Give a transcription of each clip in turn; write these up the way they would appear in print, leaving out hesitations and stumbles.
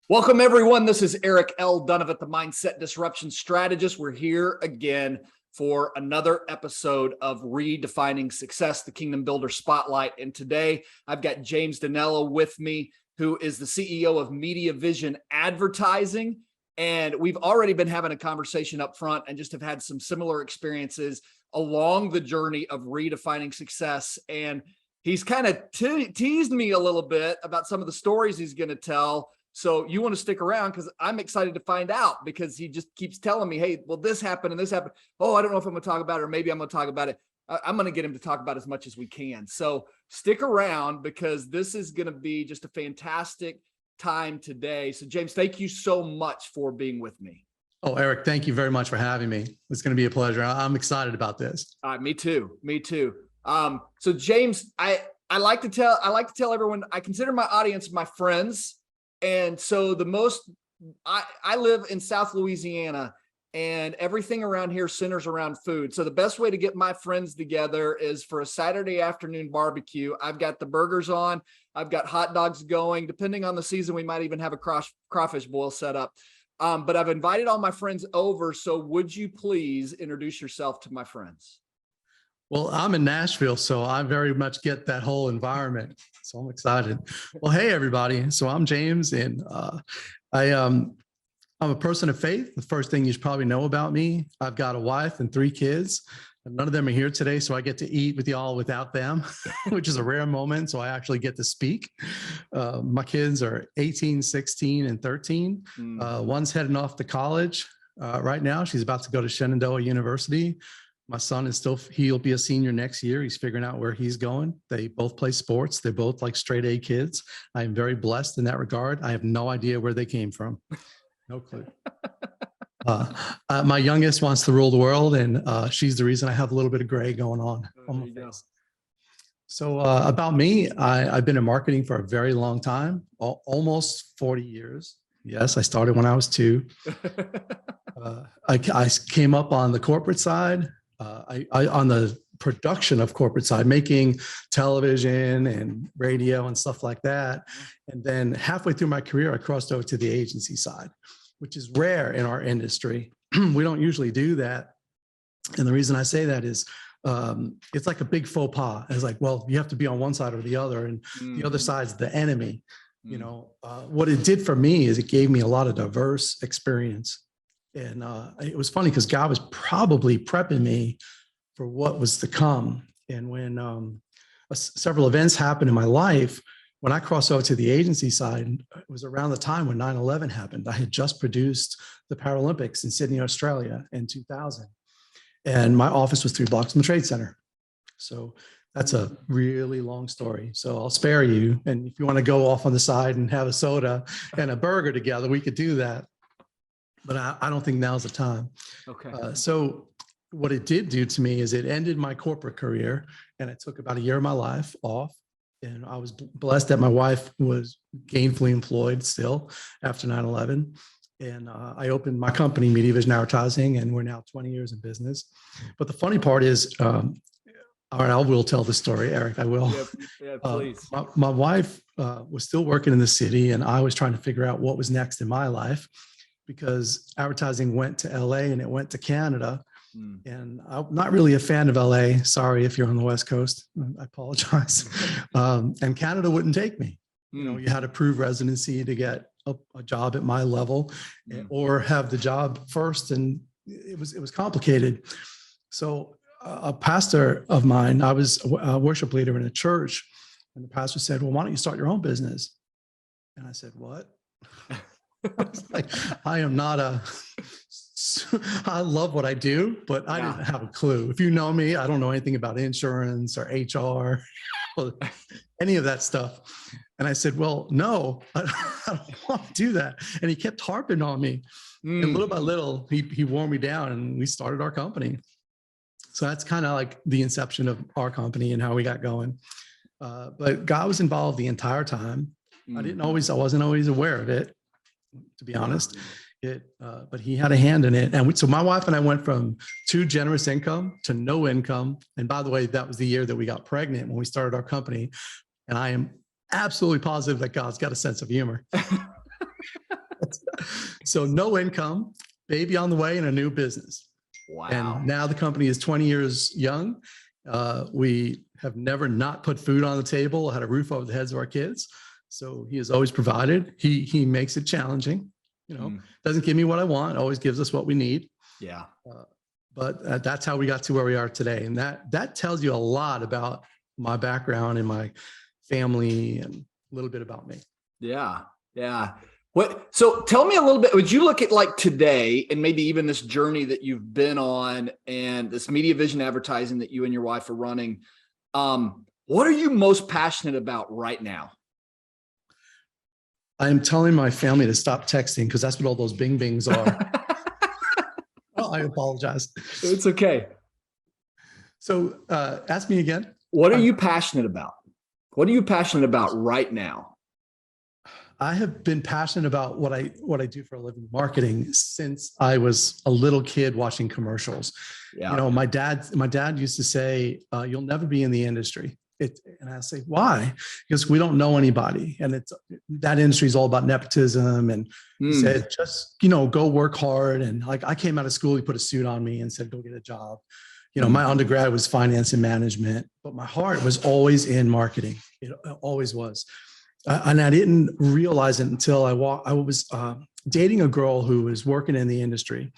Welcome, everyone. This is Eric L. Dunavant, the Mindset Disruption Strategist. We're here again for another episode of Redefining Success, the Kingdom Builder Spotlight. And today I've got James Danella with me, who is the CEO of Media Vision Advertising. And we've already been having a conversation up front and just have had some similar experiences along the journey of redefining success. And he's kind of teased me a little bit about some of the stories he's going to tell. So you want to stick around because I'm excited to find out, because he just keeps telling me, hey, well, this happened and this happened. Oh, I don't know if I'm going to talk about it, or maybe I'm going to talk about it. I'm going to get him to talk about as much as we can. So stick around, because this is going to be just a fantastic time today. So James, thank you so much for being with me. Oh, Eric, thank you very much for having me. It's going to be a pleasure. I'm excited about this. Me too. So James, I like to tell everyone, I consider my audience my friends. And so I live in South Louisiana, and everything around here centers around food. So the best way to get my friends together is for a Saturday afternoon barbecue. I've got the burgers on, I've got hot dogs going. Depending on the season, we might even have a crawfish boil set up. But I've invited all my friends over. So would you please introduce yourself to my friends? Well, I'm in Nashville, so I very much get that whole environment. So I'm excited. Well, hey, everybody. So I'm James, and I'm a person of faith. The first thing you should probably know about me, I've got a wife and 3 kids. None of them are here today, so I get to eat with y'all without them, which is a rare moment. So I actually get to speak. My kids are 18, 16, and 13. One's heading off to college right now. She's about to go to Shenandoah University. My son is he'll be a senior next year. He's figuring out where he's going. They both play sports. They're both like straight A kids. I am very blessed in that regard. I have no idea where they came from. No clue. My youngest wants to rule the world, and she's the reason I have a little bit of gray going on my face. So about me, I've been in marketing for a very long time, almost 40 years. Yes, I started when I was 2. I came up on the corporate side. On the production of corporate side, making television and radio and stuff like that. And then halfway through my career, I crossed over to the agency side, which is rare in our industry. We don't usually do that. And the reason I say that is it's like a big faux pas. It's like, well, you have to be on one side or the other, and the other side's the enemy. You know, what it did for me is it gave me a lot of diverse experience. And it was funny because God was probably prepping me for what was to come. And when several events happened in my life, when I crossed over to the agency side, it was around the time when 9/11 happened. I had just produced the Paralympics in Sydney, Australia in 2000. And my office was 3 blocks from the Trade Center. So that's a really long story. So I'll spare you. And if you want to go off on the side and have a soda and a burger together, we could do that. But I don't think now's the time. Okay. So what it did do to me is it ended my corporate career, and it took about a year of my life off. And I was blessed that my wife was gainfully employed still after 9/11. And I opened my company, Media Vision Advertising, and we're now 20 years in business. But the funny part is, all right, I will tell the story, Eric. I will. Yeah, please. My wife was still working in the city, and I was trying to figure out what was next in my life, because advertising went to LA and it went to Canada. And I'm not really a fan of LA. Sorry if you're on the West Coast. I apologize. And Canada wouldn't take me. You know, you had to prove residency to get a job at my level, or have the job first. And it was complicated. So a pastor of mine, I was a worship leader in a church, and the pastor said, well, why don't you start your own business? And I said, what? I was like, I love what I do, but I didn't have a clue. If you know me, I don't know anything about insurance or HR, or any of that stuff. And I said, well, no, I don't want to do that. And he kept harping on me. And little by little, he wore me down, and we started our company. So that's kind of like the inception of our company and how we got going. But God was involved the entire time. I wasn't always aware of it, to be honest. But he had a hand in it. And so my wife and I went from 2 generous income to no income. And by the way, that was the year that we got pregnant when we started our company. And I am absolutely positive that God's got a sense of humor. So no income, baby on the way, and a new business. Wow. And now the company is 20 years young. We have never not put food on the table, had a roof over the heads of our kids. So he has always provided. He makes it challenging, doesn't give me what I want, always gives us what we need. Yeah. But that's how we got to where we are today. And that tells you a lot about my background and my family and a little bit about me. Yeah. Yeah. So tell me a little bit, would you look at like today and maybe even this journey that you've been on and this media vision advertising that you and your wife are running? What are you most passionate about right now? I'm telling my family to stop texting because that's what all those bing bings are. Well, I apologize. It's okay. So ask me again. What are you passionate about? What are you passionate about right now? I have been passionate about what I do for a living, marketing, since I was a little kid watching commercials. Yeah. My dad used to say, "You'll never be in the industry." And I say, "Why?" Because we don't know anybody, and that industry is all about nepotism. And he said, "Just go work hard." And like I came out of school, he put a suit on me and said, "Go get a job." My undergrad was finance and management, but my heart was always in marketing. It always was. And I didn't realize it until I was dating a girl who was working in the industry.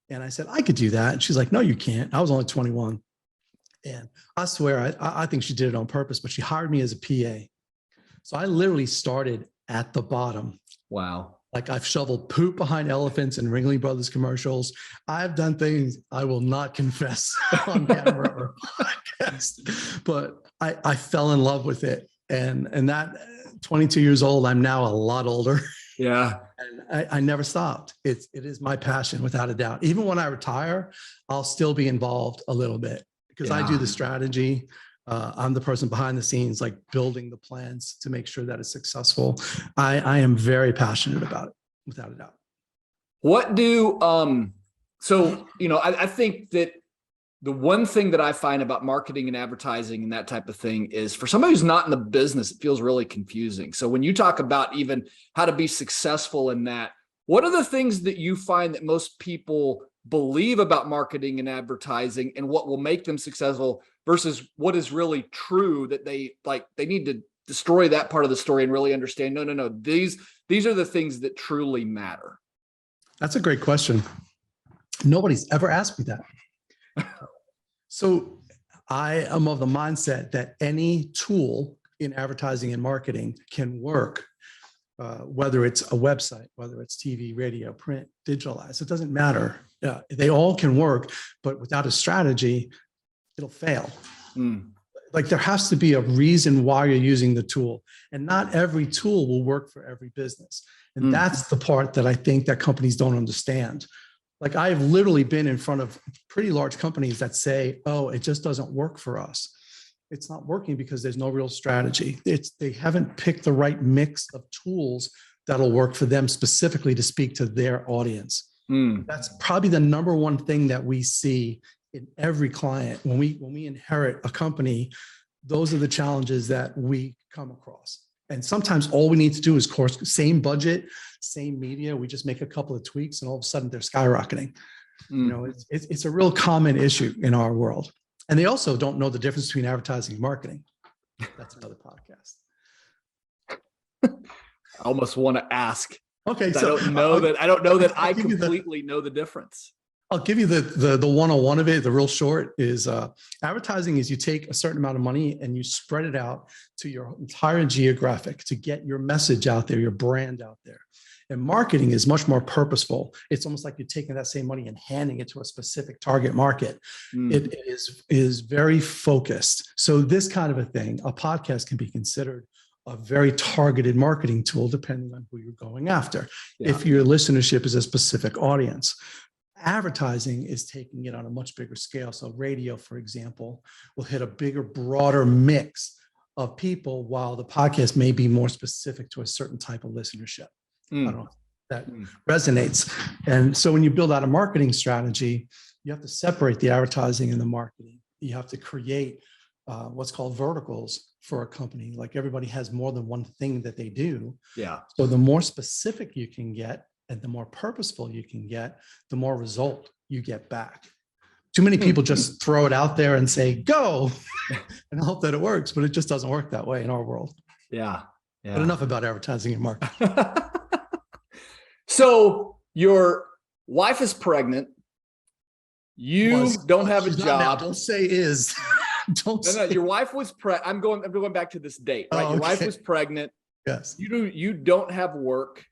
And I said, "I could do that." And she's like, "No, you can't." I was only 21. And I swear, I think she did it on purpose, but she hired me as a PA. So I literally started at the bottom. Wow. Like I've shoveled poop behind elephants in Ringling Brothers commercials. I've done things I will not confess on camera or podcast, but I fell in love with it. And that 22 years old, I'm now a lot older. Yeah. And I never stopped. It is my passion without a doubt. Even when I retire, I'll still be involved a little bit because I do the strategy. I'm the person behind the scenes, like building the plans to make sure that it's successful. I am very passionate about it without a doubt. What do, I think that the one thing that I find about marketing and advertising and that type of thing is for somebody who's not in the business, it feels really confusing. So when you talk about even how to be successful in that, what are the things that you find that most people believe about marketing and advertising and what will make them successful versus what is really true that they need to destroy that part of the story and really understand, no, these are the things that truly matter? That's a great question. Nobody's ever asked me that. So I am of the mindset that any tool in advertising and marketing can work, whether it's a website, whether it's TV, radio, print, digital ads, it doesn't matter. They all can work, but without a strategy, it'll fail. Like there has to be a reason why you're using the tool, and not every tool will work for every business. And that's the part that I think that companies don't understand. Like I've literally been in front of pretty large companies that say, "Oh, it just doesn't work for us." It's not working because there's no real strategy. They haven't picked the right mix of tools that'll work for them specifically to speak to their audience. That's probably the number one thing that we see in every client when we inherit a company. Those are the challenges that we come across. And sometimes all we need to do is, of course, same budget, same media. We just make a couple of tweaks and all of a sudden they're skyrocketing. It's a real common issue in our world. And they also don't know the difference between advertising and marketing. That's another podcast. I almost want to ask. Okay. So I don't know that I completely know the difference. I'll give you the 101 of it. The real short is advertising is you take a certain amount of money and you spread it out to your entire geographic to get your message out there, your brand out there. And marketing is much more purposeful. It's almost like you're taking that same money and handing it to a specific target market. It is very focused. So this kind of a thing, a podcast can be considered a very targeted marketing tool depending on who you're going after. If your listenership is a specific audience. Advertising is taking it on a much bigger scale. So radio, for example, will hit a bigger, broader mix of people, while the podcast may be more specific to a certain type of listenership. I don't know if that resonates. And so when you build out a marketing strategy, you have to separate the advertising and the marketing. You have to create what's called verticals for a company. Like everybody has more than one thing that they do. Yeah. So the more specific you can get, and the more purposeful you can get, the more result you get back. Too many people just throw it out there and say, go, and hope that it works, but it just doesn't work that way in our world. Yeah. But enough about advertising and marketing. So your wife is pregnant. You don't have a She's not now. job. Don't say is. Don't No, say. your wife was pregnant. I'm going back to this date, right? Oh, Your wife okay. was pregnant. Yes. You don't have work.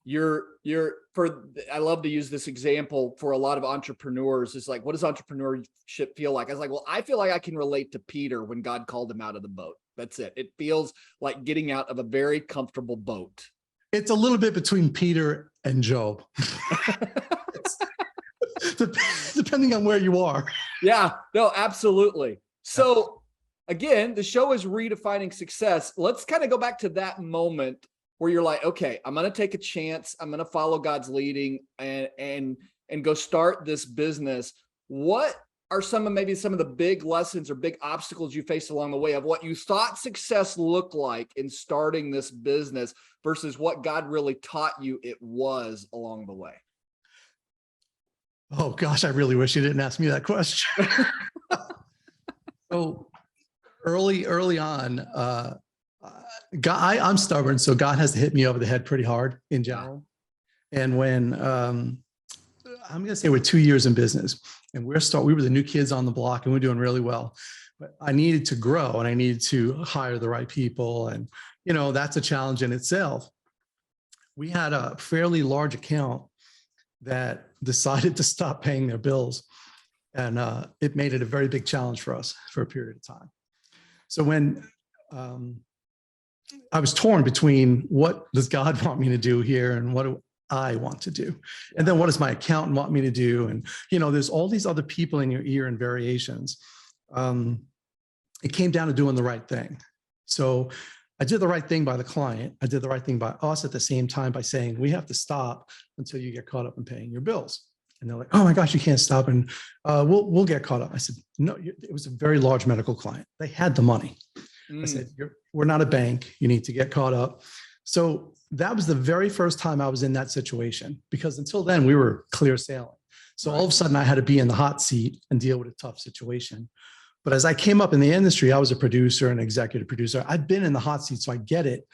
I love to use this example for a lot of entrepreneurs. It's like, what does entrepreneurship feel like? I was like, well, I feel like I can relate to Peter when God called him out of the boat. That's it. It feels like getting out of a very comfortable boat. It's a little bit between Peter and Job. Depending on where you are. Yeah, no, absolutely. So again, the show is Redefining Success. Let's kind of go back to that moment where you're like, okay, I'm going to take a chance. I'm going to follow God's leading and go start this business. What are some of the big lessons or big obstacles you faced along the way of what you thought success looked like in starting this business versus what God really taught you it was along the way? Oh gosh, I really wish you didn't ask me that question. So early on, I'm stubborn, so God has to hit me over the head pretty hard in general. And when I'm going to say we're 2 years in business, and we were the new kids on the block, and we're doing really well. But I needed to grow, and I needed to hire the right people, and that's a challenge in itself. We had a fairly large account that decided to stop paying their bills, and it made it a very big challenge for us for a period of time. So when I was torn between what does God want me to do here and what do I want to do? And then what does my accountant want me to do? And, there's all these other people in your ear and variations. It came down to doing the right thing. So I did the right thing by the client. I did the right thing by us at the same time by saying, we have to stop until you get caught up in paying your bills. And they're like, oh my gosh, you can't stop. And we'll get caught up. I said, no, it was a very large medical client. They had the money. I said, we're not a bank. You need to get caught up. So that was the very first time I was in that situation, because until then we were clear sailing. So all of a sudden I had to be in the hot seat and deal with a tough situation. But as I came up in the industry, I was a producer, an executive producer. I've been in the hot seat, so I get it.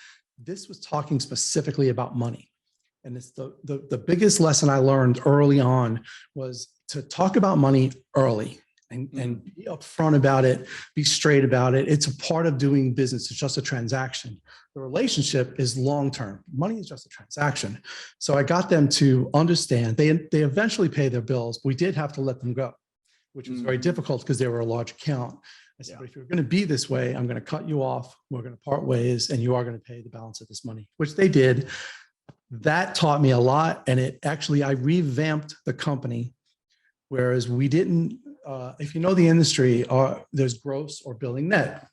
This was talking specifically about money. And it's the biggest lesson I learned early on was to talk about money early and be upfront about it, be straight about it. It's a part of doing business. It's just a transaction. The relationship is long-term. Money is just a transaction. So I got them to understand. They eventually pay their bills, but we did have to let them go, which was very difficult because they were a large account. I said, but if you're going to be this way, I'm going to cut you off. We're going to part ways, and you are going to pay the balance of this money, which they did. That taught me a lot. And I revamped the company, whereas we didn't, if you know the industry, there's gross or billing net,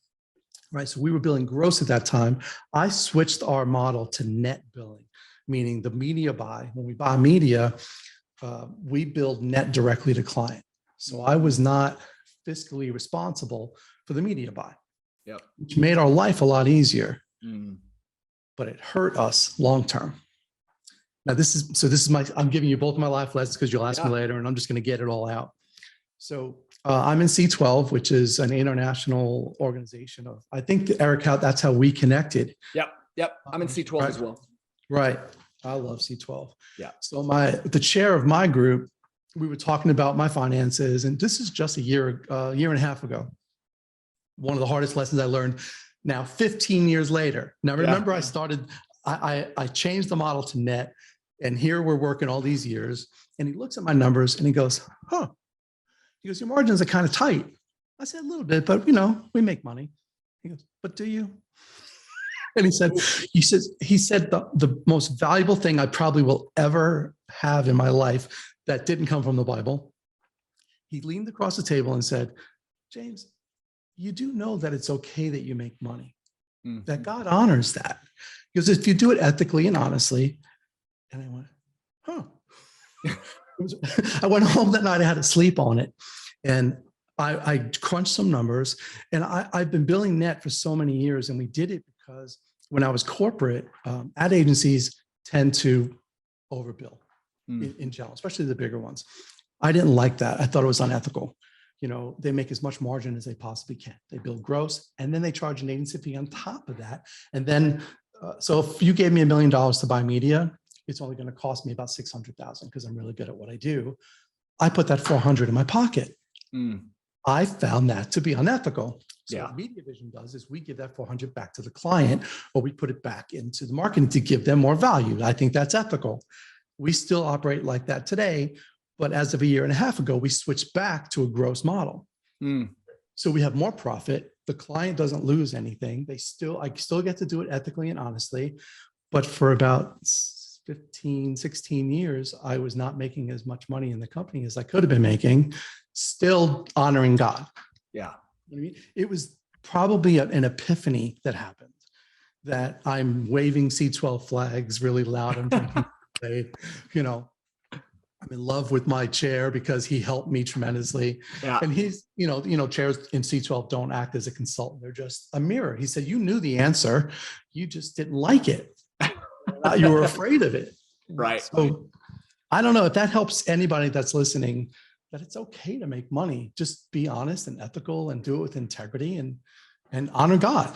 right? So we were billing gross at that time. I switched our model to net billing, meaning the media buy. When we buy media, we build net directly to client. So I was not fiscally responsible for the media buy, which made our life a lot easier, but it hurt us long-term. Now I'm giving you both my life lessons because you'll ask me later, and I'm just going to get it all out. So I'm in C12, which is an international organization of, I think, Eric, that's how we connected. Yep. I'm in C12 as well. Right. I love C12. Yeah. So the chair of my group, we were talking about my finances, and this is just a year and a half ago. One of the hardest lessons I learned now 15 years later. Now, remember, I changed the model to net, and here we're working all these years, and he looks at my numbers and he goes, he goes, your margins are kind of tight. I said, a little bit, but we make money. He goes, but do you? And he said, the most valuable thing I probably will ever have in my life that didn't come from the Bible. He leaned across the table and said, James, you do know that it's okay that you make money, that God honors that. Because if you do it ethically and honestly. And I went, I went home that night, I had to sleep on it. And I crunched some numbers, and I've been billing net for so many years. And we did it because when I was corporate, ad agencies tend to overbill Mm. in general, especially the bigger ones. I didn't like that. I thought it was unethical. They make as much margin as they possibly can. They bill gross, and then they charge an agency fee on top of that. And then, so if you gave me $1 million to buy media, it's only going to cost me about 600,000 because I'm really good at what I do. I put that 400 in my pocket. Mm. I found that to be unethical. So Yeah. what Media Vision does is we give that 400 back to the client, or we put it back into the marketing to give them more value. I think that's ethical. We still operate like that today, but as of a year and a half ago, we switched back to a gross model. Mm. So we have more profit. The client doesn't lose anything. I still get to do it ethically and honestly, but for about 15, 16 years, I was not making as much money in the company as I could have been making, still honoring God. Yeah. I mean, it was probably an epiphany that happened, that I'm waving C12 flags really loud and drinking. I'm in love with my chair because he helped me tremendously. Yeah. And he's, chairs in C12 don't act as a consultant. They're just a mirror. He said, you knew the answer. You just didn't like it. You were afraid of it. Right. So I don't know if that helps anybody that's listening, that it's okay to make money. Just be honest and ethical and do it with integrity and honor God.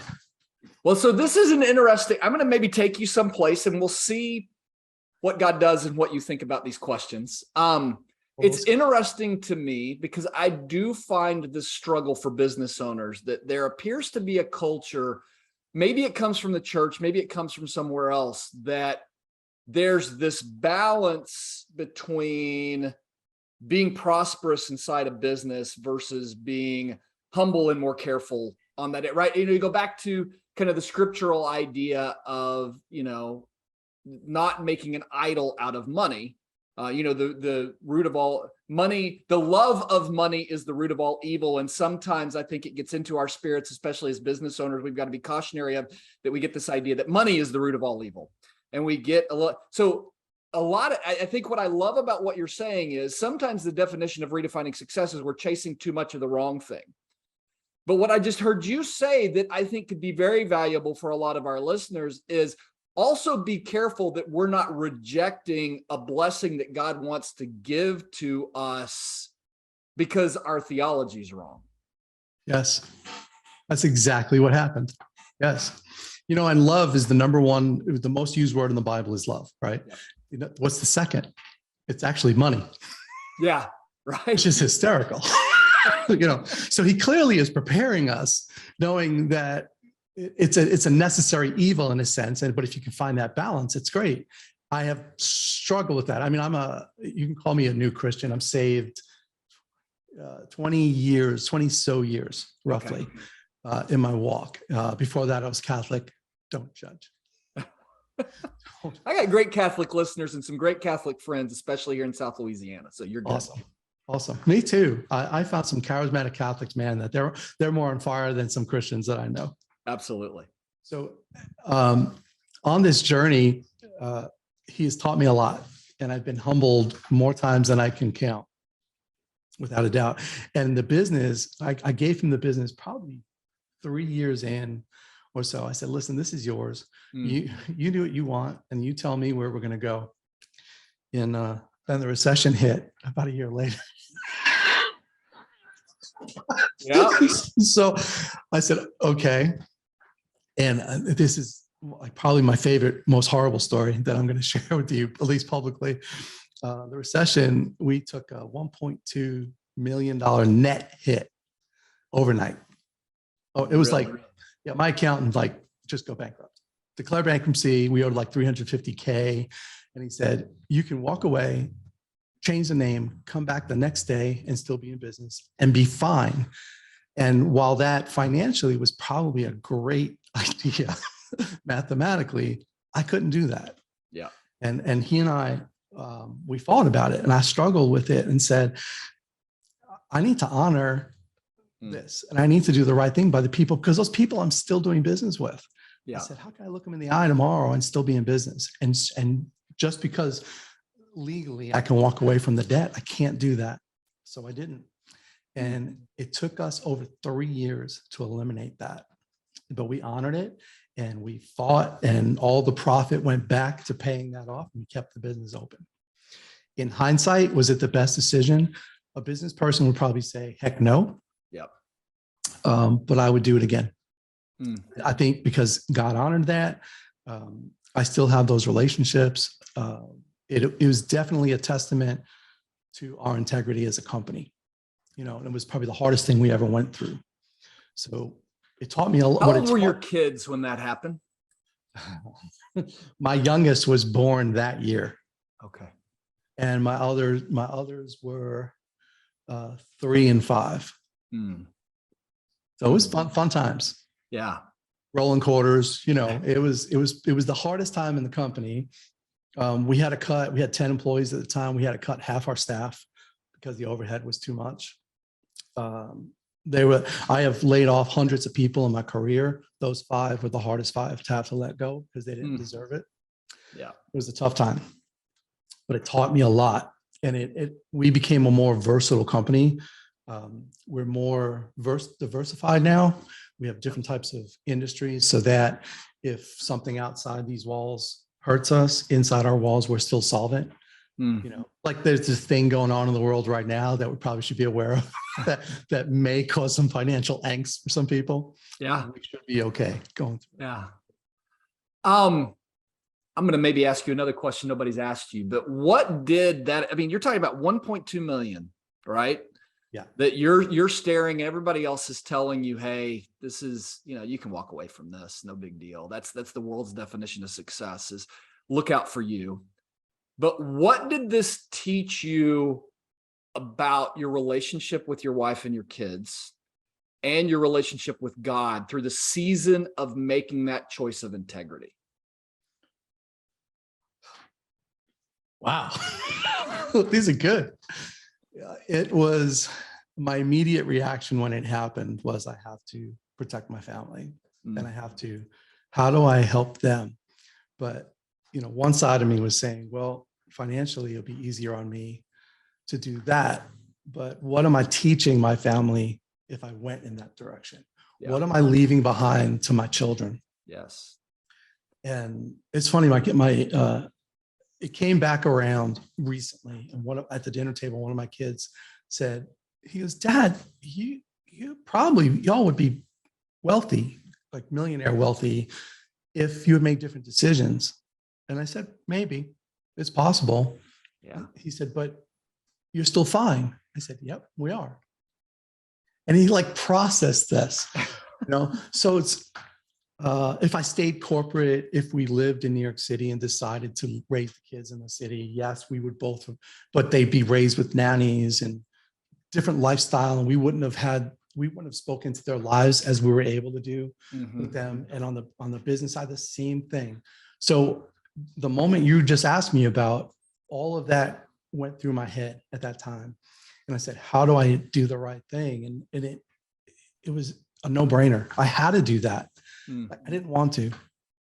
Well, so this is an interesting, I'm going to maybe take you someplace and we'll see what God does and what you think about these questions. It's interesting to me because I do find this struggle for business owners that there appears to be a culture, maybe it comes from the church, maybe it comes from somewhere else, that there's this balance between being prosperous inside a business versus being humble and more careful on that, right? You go back to kind of the scriptural idea of, not making an idol out of money. The root of all money, the love of money is the root of all evil. And sometimes I think it gets into our spirits, especially as business owners, we've got to be cautionary of that. We get this idea that money is the root of all evil. And we get I think what I love about what you're saying is sometimes the definition of redefining success is we're chasing too much of the wrong thing. But what I just heard you say that I think could be very valuable for a lot of our listeners is also be careful that we're not rejecting a blessing that God wants to give to us because our theology is wrong. Yes, that's exactly what happened. Yes. And love is the most used word in the Bible is love, right? Yeah. What's the second? It's actually money. Yeah, right. Which is hysterical. So he clearly is preparing us, knowing that it's a necessary evil in a sense. And but if you can find that balance, it's great. I have struggled with that. I mean, you can call me a new Christian. I'm saved 20 so years, roughly, in my walk. Before that, I was Catholic. Don't judge. I got great Catholic listeners and some great Catholic friends, especially here in South Louisiana. So you're good. Awesome. Me too. I found some charismatic Catholics, man, that they're more on fire than some Christians that I know. Absolutely. So on this journey, he has taught me a lot, and I've been humbled more times than I can count, without a doubt. And the business, I gave him the business probably 3 years in or so. I said, listen, this is yours. You do what you want, and you tell me where we're going to go. And then the recession hit about a year later. Yeah. So I said, okay. And this is probably my favorite, most horrible story that I'm going to share with you, at least publicly. The recession, we took a $1.2 million net hit overnight. Oh, it was really? My accountant just go bankrupt. Declare bankruptcy. We owed like $350K. And he said, you can walk away, change the name, come back the next day and still be in business and be fine. And while that financially was probably a great idea, mathematically, I couldn't do that. Yeah. And he and I, we fought about it, and I struggled with it and said, I need to honor this, and I need to do the right thing by the people, because those people I'm still doing business with. Yeah. I said, how can I look them in the eye tomorrow and still be in business? And just because legally I can walk away from the debt, I can't do that. So I didn't. And it took us over 3 years to eliminate that, but we honored it. and we fought, and all the profit went back to paying that off, and we kept the business open. In hindsight, was it the best decision? A business person would probably say, heck no. Yep. But I would do it again. Mm. I think because God honored that. I still have those relationships. It was definitely a testament to our integrity as a company, you know, and it was probably the hardest thing we ever went through. So it taught me a lot. How old were your kids when that happened? My youngest was born that year. Okay. And my others were 3 and 5. Mm. So it was fun times. Yeah. Rolling quarters, you know, it was the hardest time in the company. We had 10 employees at the time. We had to cut half our staff because the overhead was too much. I have laid off hundreds of people in my career. Those 5 were the hardest 5 to have to let go because they didn't deserve it. Yeah. It was a tough time, but it taught me a lot. And we became a more versatile company. We're more diversified now. We have different types of industries so that if something outside these walls hurts us, inside our walls, we're still solvent. You know, like there's this thing going on in the world right now that we probably should be aware of that may cause some financial angst for some people. Yeah. We should be okay going through. Yeah. I'm going to maybe ask you another question nobody's asked you, but what did that, I mean, you're talking about 1.2 million, right? Yeah. That you're staring, everybody else is telling you, hey, this is, you know, you can walk away from this, no big deal. That's the world's definition of success is look out for you. But what did this teach you about your relationship with your wife and your kids and your relationship with God through the season of making that choice of integrity? Wow. These are good. It was my immediate reaction when it happened was I have to protect my family and I have to, how do I help them? But, you know, one side of me was saying, well, financially, it'll be easier on me to do that. But what am I teaching my family if I went in that direction? Yeah. What am I leaving behind to my children? Yes. And it's funny, it came back around recently. And at the dinner table, one of my kids said, he goes, Dad, y'all would be wealthy, like millionaire wealthy, if you would make different decisions. And I said, maybe it's possible. Yeah. He said, but you're still fine. I said, yep, we are. And he like processed this, you know? So it's, if I stayed corporate, if we lived in New York City and decided to raise the kids in the city, yes, we would both, but they'd be raised with nannies and different lifestyle. And we wouldn't have spoken to their lives as we were able to do with them. And on the business side, the same thing. So the moment you just asked me about, all of that went through my head at that time. And I said, how do I do the right thing? And it was a no-brainer. I had to do that. I didn't want to.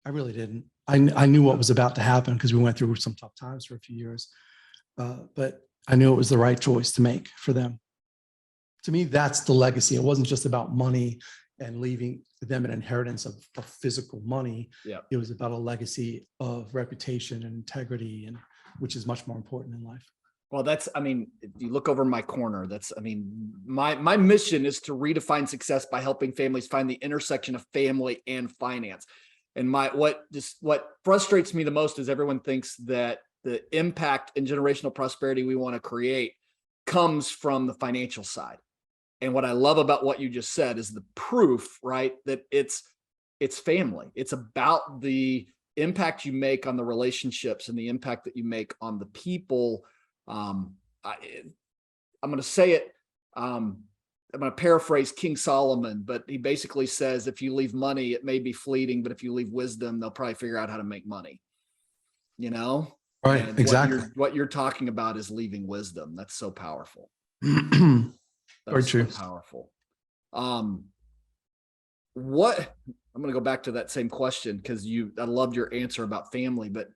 I really didn't. I knew what was about to happen because we went through some tough times for a few years. But I knew it was the right choice to make for them. To me, that's the legacy. It wasn't just about money and leaving them an inheritance of physical money. Yeah. It was about a legacy of reputation and integrity, and which is much more important in life. Well, if you look over my corner, my mission is to redefine success by helping families find the intersection of family and finance. And what frustrates me the most is everyone thinks that the impact and generational prosperity we want to create comes from the financial side. And what I love about what you just said is the proof, right? That it's family. It's about the impact you make on the relationships and the impact that you make on the people. I'm going to say it. I'm going to paraphrase King Solomon, but he basically says, if you leave money, it may be fleeting, but if you leave wisdom, they'll probably figure out how to make money, you know? Right. And exactly. What you're talking about is leaving wisdom. That's so powerful. Very true. So powerful. I'm going to go back to that same question because I loved your answer about family, but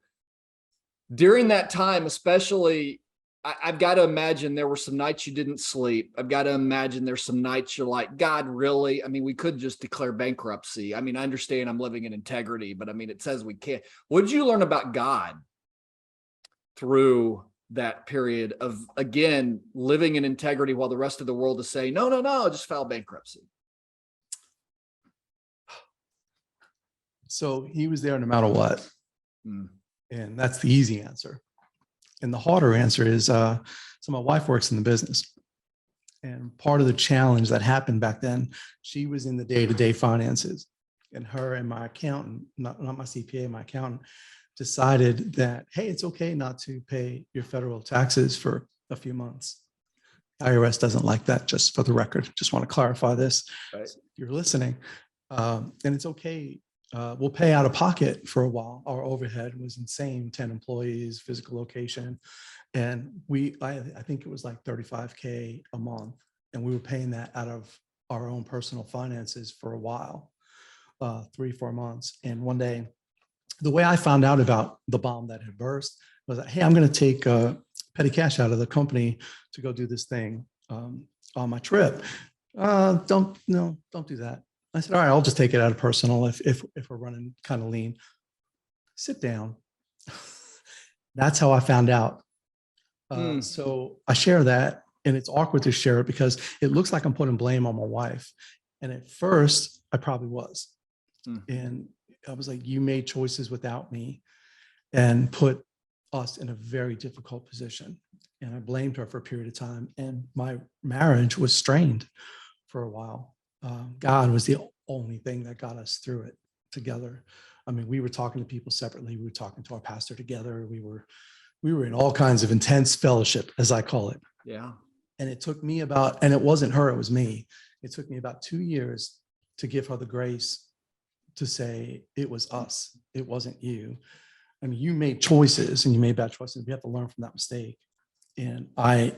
during that time, especially I've got to imagine there were some nights you didn't sleep. I've got to imagine there's some nights you're like, God, really? I mean, we could just declare bankruptcy. I mean, I understand I'm living in integrity, but I mean, it says we can't. What did you learn about God through that period of, again, living in integrity while the rest of the world is saying, no, no, no, just file bankruptcy? So he was there no matter what. Hmm. And that's the easy answer. And the harder answer is, so my wife works in the business. And part of the challenge that happened back then, she was in the day-to-day finances. And her and my accountant, not my CPA, my accountant, decided that, hey, it's okay not to pay your federal taxes for a few months. IRS doesn't like that, just for the record. Just want to clarify this. Right. If you're listening, and it's okay. We'll pay out of pocket for a while. Our overhead was insane, 10 employees, physical location. And I think it was like $35K a month. And we were paying that out of our own personal finances for a while, 3-4 months. And one day, the way I found out about the bomb that had burst was that, hey, I'm going to take petty cash out of the company to go do this thing on my trip. Don't do that. I said, all right, I'll just take it out of personal if we're running kind of lean. Sit down. That's how I found out. So I share that, and it's awkward to share it because it looks like I'm putting blame on my wife. And at first, I probably was. And I was like, you made choices without me and put us in a very difficult position. And I blamed her for a period of time. And my marriage was strained for a while. God was the only thing that got us through it together. I mean, we were talking to people separately. We were talking to our pastor together. We were in all kinds of intense fellowship, as I call it. Yeah. And it took me and it wasn't her, it was me. It took me about 2 years to give her the grace to say, it was us. It wasn't you. I mean, you made choices and you made bad choices. We have to learn from that mistake. And I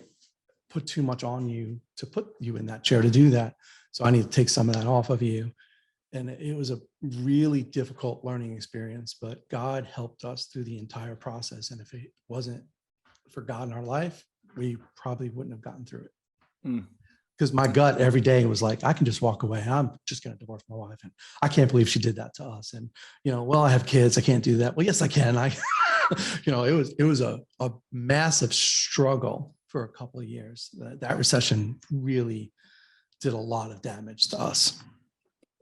put too much on you to put you in that chair to do that. So I need to take some of that off of you. And it was a really difficult learning experience, but God helped us through the entire process. And if it wasn't for God in our life, we probably wouldn't have gotten through it. Because my gut every day was like, I can just walk away. I'm just going to divorce my wife. And I can't believe she did that to us. And, well, I have kids. I can't do that. Well, yes, I can. It was a massive struggle for a couple of years. That recession really did a lot of damage to us.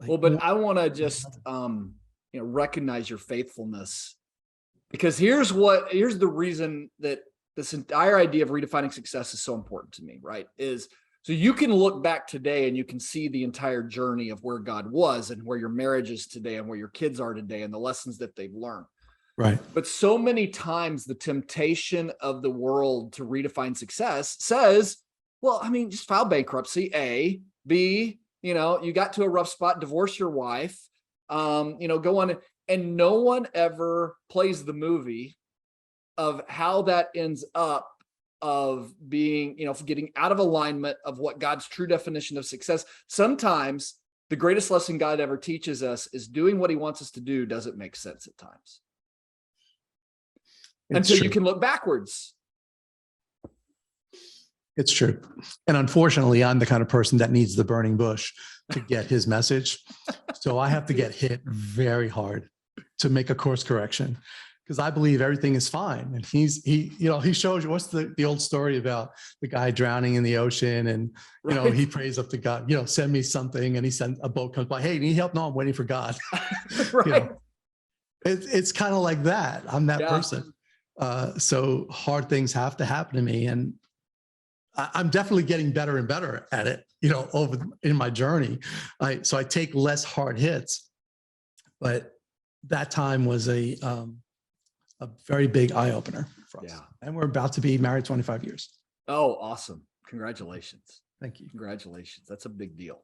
Well, but I want to just, recognize your faithfulness, because here's the reason that this entire idea of redefining success is so important to me, right? So you can look back today and you can see the entire journey of where God was and where your marriage is today and where your kids are today and the lessons that they've learned. Right. But so many times the temptation of the world to redefine success says, well, I mean, just file bankruptcy, A, B, you got to a rough spot, divorce your wife, go on. And no one ever plays the movie of how that ends up of being, getting out of alignment of what God's true definition of success. Sometimes the greatest lesson God ever teaches us is doing what he wants us to do doesn't make sense at times. Until you can look backwards. It's true. And unfortunately, I'm the kind of person that needs the burning bush to get his message. So I have to get hit very hard to make a course correction, because I believe everything is fine. And he shows you, what's the old story about the guy drowning in the ocean, and Right. He prays up to God, send me something, and he sends a boat comes by, hey, need help? No, I'm waiting for God. Right. It's kind of like that. I'm that person. So hard things have to happen to me, and I'm definitely getting better and better at it, in my journey. So I take less hard hits, but that time was a very big eye opener for us. Yeah. And we're about to be married 25 years. Oh, awesome. Congratulations. Thank you. Congratulations. That's a big deal.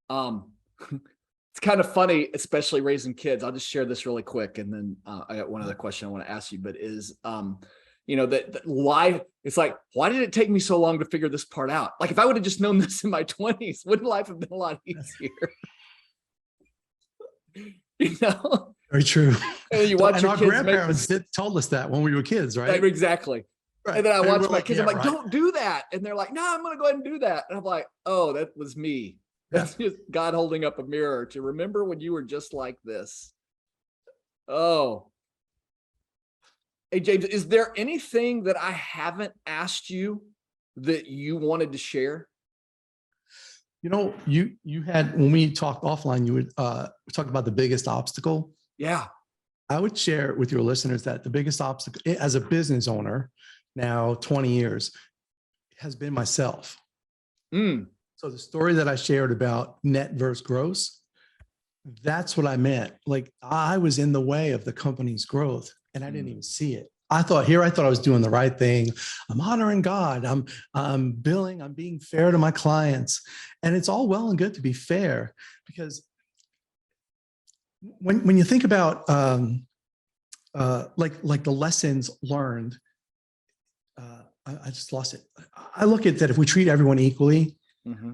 It's kind of funny, especially raising kids. I'll just share this really quick. And then I got one other question I want to ask you, but is, that life, it's like, why did it take me so long to figure this part out? Like, if I would have just known this in my 20s, wouldn't life have been a lot easier? Very true. And you watch and your our kids grandparents told us that when we were kids, right? Exactly. And then I And watch we're my like, kids, yeah, I'm like, right. don't do that. And they're like, no, I'm going to go ahead and do that. And I'm like, oh, that was me. Yeah. That's just God holding up a mirror to remember when you were just like this. Oh, hey, James, is there anything that I haven't asked you that you wanted to share? You know, you had, when we talked offline, you would talk about the biggest obstacle. Yeah. I would share with your listeners that the biggest obstacle as a business owner, now 20 years, has been myself. Mm. So the story that I shared about net versus gross, that's what I meant. Like, I was in the way of the company's growth and I didn't even see it. I thought I was doing the right thing. I'm honoring God. I'm billing. I'm being fair to my clients. And it's all well and good to be fair, because when you think about like the lessons learned, I just lost it. I look at that if we treat everyone equally, Mm-hmm.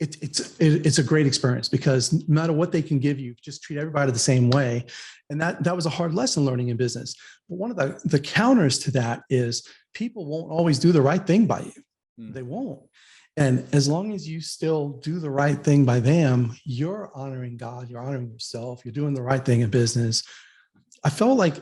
it's a great experience, because no matter what they can give you, just treat everybody the same way. And that was a hard lesson learning in business. But one of the counters to that is people won't always do the right thing by you. They won't. And as long as you still do the right thing by them, you're honoring God, you're honoring yourself, you're doing the right thing in business. I felt like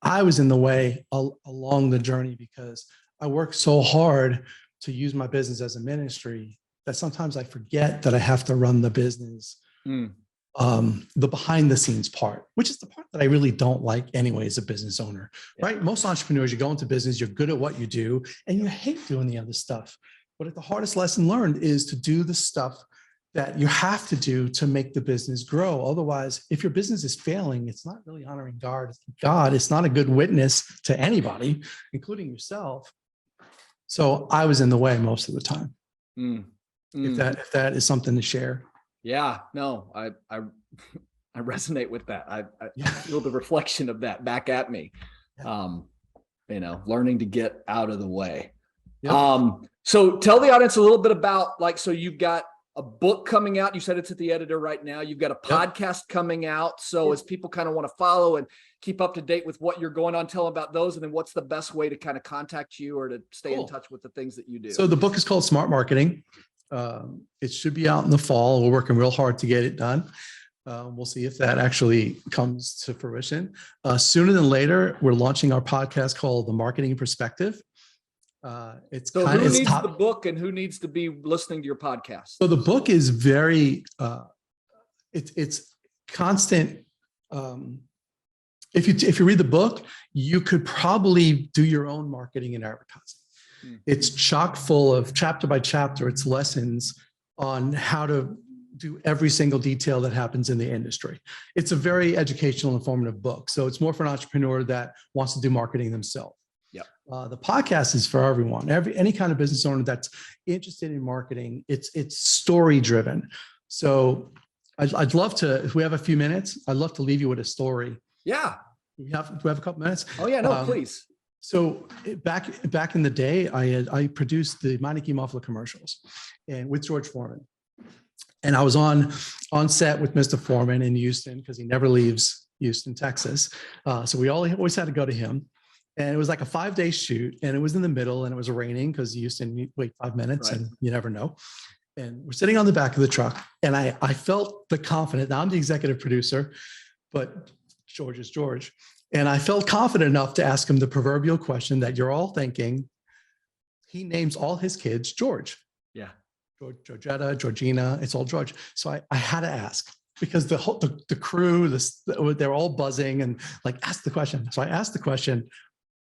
I was in the way along the journey because I worked so hard to use my business as a ministry that sometimes I forget that I have to run the business, the behind the scenes part, which is the part that I really don't like anyway as a business owner, right? Most entrepreneurs, you go into business, you're good at what you do and you hate doing the other stuff. But the hardest lesson learned is to do the stuff that you have to do to make the business grow. Otherwise, if your business is failing, it's not really honoring God. It's not a good witness to anybody, including yourself. So I was in the way most of the time. If that is something to share. Yeah, no, I resonate with that. I feel the reflection of that back at me. Learning to get out of the way. Yep. So tell the audience a little bit about, so you've got a book coming out. You said it's at the editor right now. You've got a podcast coming out. So as people kind of want to follow and keep up to date with what you're going on, tell them about those. And then what's the best way to kind of contact you or to stay in touch with the things that you do? So the book is called Smart Marketing. It should be out in the fall. We're working real hard to get it done. We'll see if that actually comes to fruition. Sooner than later, we're launching our podcast called The Marketing Perspective. Who needs the book and who needs to be listening to your podcast? So the book is very, it's constant. If you read the book, you could probably do your own marketing and advertising. It's chock full of chapter by chapter. It's lessons on how to do every single detail that happens in the industry. It's a very educational, informative book. So it's more for an entrepreneur that wants to do marketing themselves. The podcast is for everyone, any kind of business owner that's interested in marketing. It's story driven. So I'd love to, if we have a few minutes, I'd love to leave you with a story. Yeah. Do we have a couple minutes? Oh yeah, no, please. So back in the day, I produced the Meineke Muffler commercials, and with George Foreman, and I was on set with Mr. Foreman in Houston because he never leaves Houston, Texas. So we always had to go to him. And it was like a 5-day shoot, and it was in the middle, and it was raining because Houston, you wait 5 minutes, right, and you never know. And we're sitting on the back of the truck, and I felt the confidence. Now I'm the executive producer, but George is George. And I felt confident enough to ask him the proverbial question that you're all thinking. He names all his kids George. Yeah. Georgetta, Georgina, it's all George. So I had to ask, because the crew, they're all buzzing and ask the question. So I asked the question,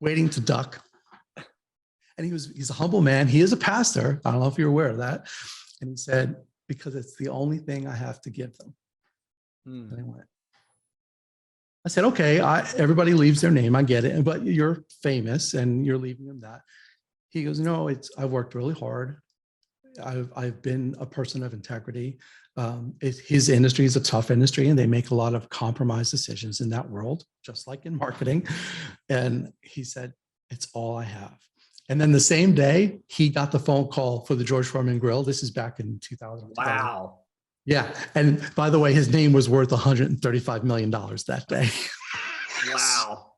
waiting to duck. And he's a humble man. He is a pastor. I don't know if you're aware of that. And he said, because it's the only thing I have to give them. And I said, okay, everybody leaves their name. I get it. But you're famous and you're leaving them that. He goes, no, I've worked really hard. I've been a person of integrity. His industry is a tough industry, and they make a lot of compromise decisions in that world, just like in marketing. And he said, it's all I have. And then the same day, he got the phone call for the George Foreman Grill. This is back in 2000. Wow. Yeah. And by the way, his name was worth $135 million that day. Wow.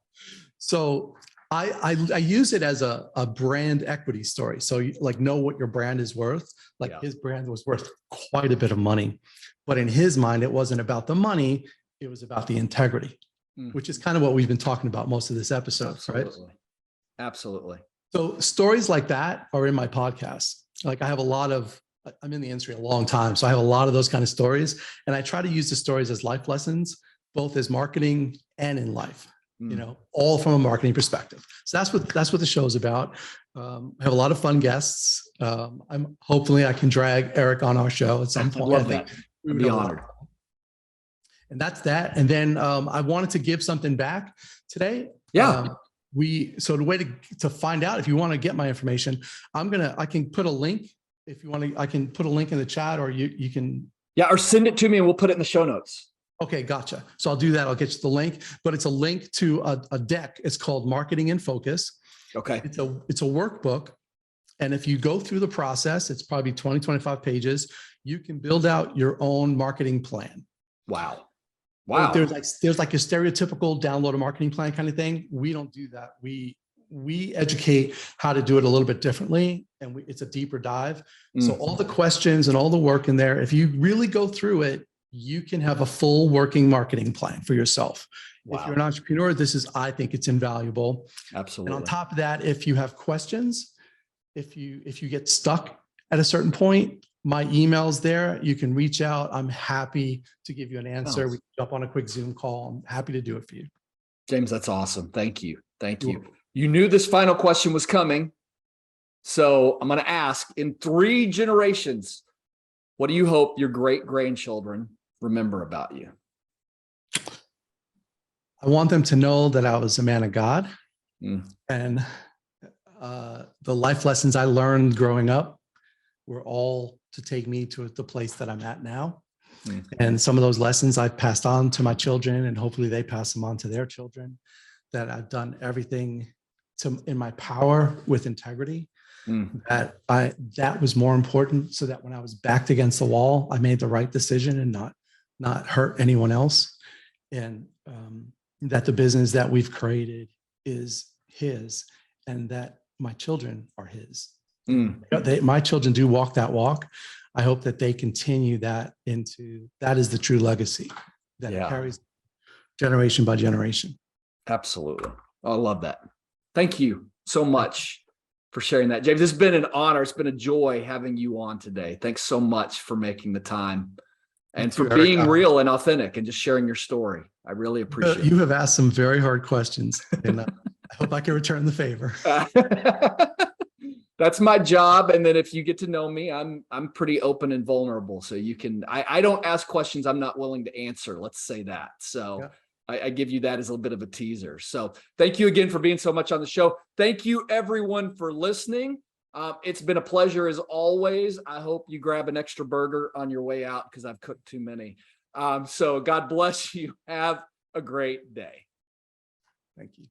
So I use it as a brand equity story. So you like know what your brand is worth. Like his brand was worth quite a bit of money, but in his mind, it wasn't about the money. It was about the integrity, which is kind of what we've been talking about most of this episode, right? Absolutely. So stories like that are in my podcast. Like I'm in the industry a long time. So I have a lot of those kind of stories. And I try to use the stories as life lessons, both as marketing and in life, all from a marketing perspective. So that's what the show's about. I have a lot of fun guests. Hopefully I can drag Eric on our show at some point. I'd love that. I'd be honored. And that's that. And then I wanted to give something back today. Yeah. So the way to find out, if you want to get my information, I can put a link. If you want to, I can put a link in the chat, or you can. Yeah, or send it to me and we'll put it in the show notes. Okay, gotcha. So I'll do that. I'll get you the link, but it's a link to a deck. It's called Marketing in Focus. Okay. It's a workbook. And if you go through the process, it's probably 20, 25 pages. You can build out your own marketing plan. Wow. There's like a stereotypical download a marketing plan kind of thing. We don't do that. We educate how to do it a little bit differently, and it's a deeper dive. So all the questions and all the work in there, if you really go through it, you can have a full working marketing plan for yourself. Wow. If you're an entrepreneur, I think it's invaluable. Absolutely. And on top of that, if you have questions, if you get stuck at a certain point, my email's there. You can reach out. I'm happy to give you an answer. We can jump on a quick Zoom call. I'm happy to do it for you. James, that's awesome. Thank you. Thank you. You knew this final question was coming. So I'm going to ask, in 3 generations, what do you hope your great-grandchildren remember about you? I want them to know that I was a man of God, and the life lessons I learned growing up were all to take me to the place that I'm at now. And some of those lessons I've passed on to my children, and hopefully they pass them on to their children, that I've done everything in my power with integrity. That was more important, so that when I was backed against the wall, I made the right decision and not hurt anyone else. And that the business that we've created is his, and that my children are his. My children do walk that walk. I hope that they continue that that is the true legacy that carries generation by generation. Absolutely. I love that. Thank you so much for sharing that, James. It's been an honor. It's been a joy having you on today. Thanks so much for making the time and for being real and authentic and just sharing your story. I really appreciate it. You have asked some very hard questions, and I hope I can return the favor. That's my job. And then if you get to know me, I'm pretty open and vulnerable. So you can, I don't ask questions I'm not willing to answer. Let's say that. So I give you that as a bit of a teaser. So thank you again for being so much on the show. Thank you everyone for listening. It's been a pleasure as always. I hope you grab an extra burger on your way out because I've cooked too many. So God bless you. Have a great day. Thank you.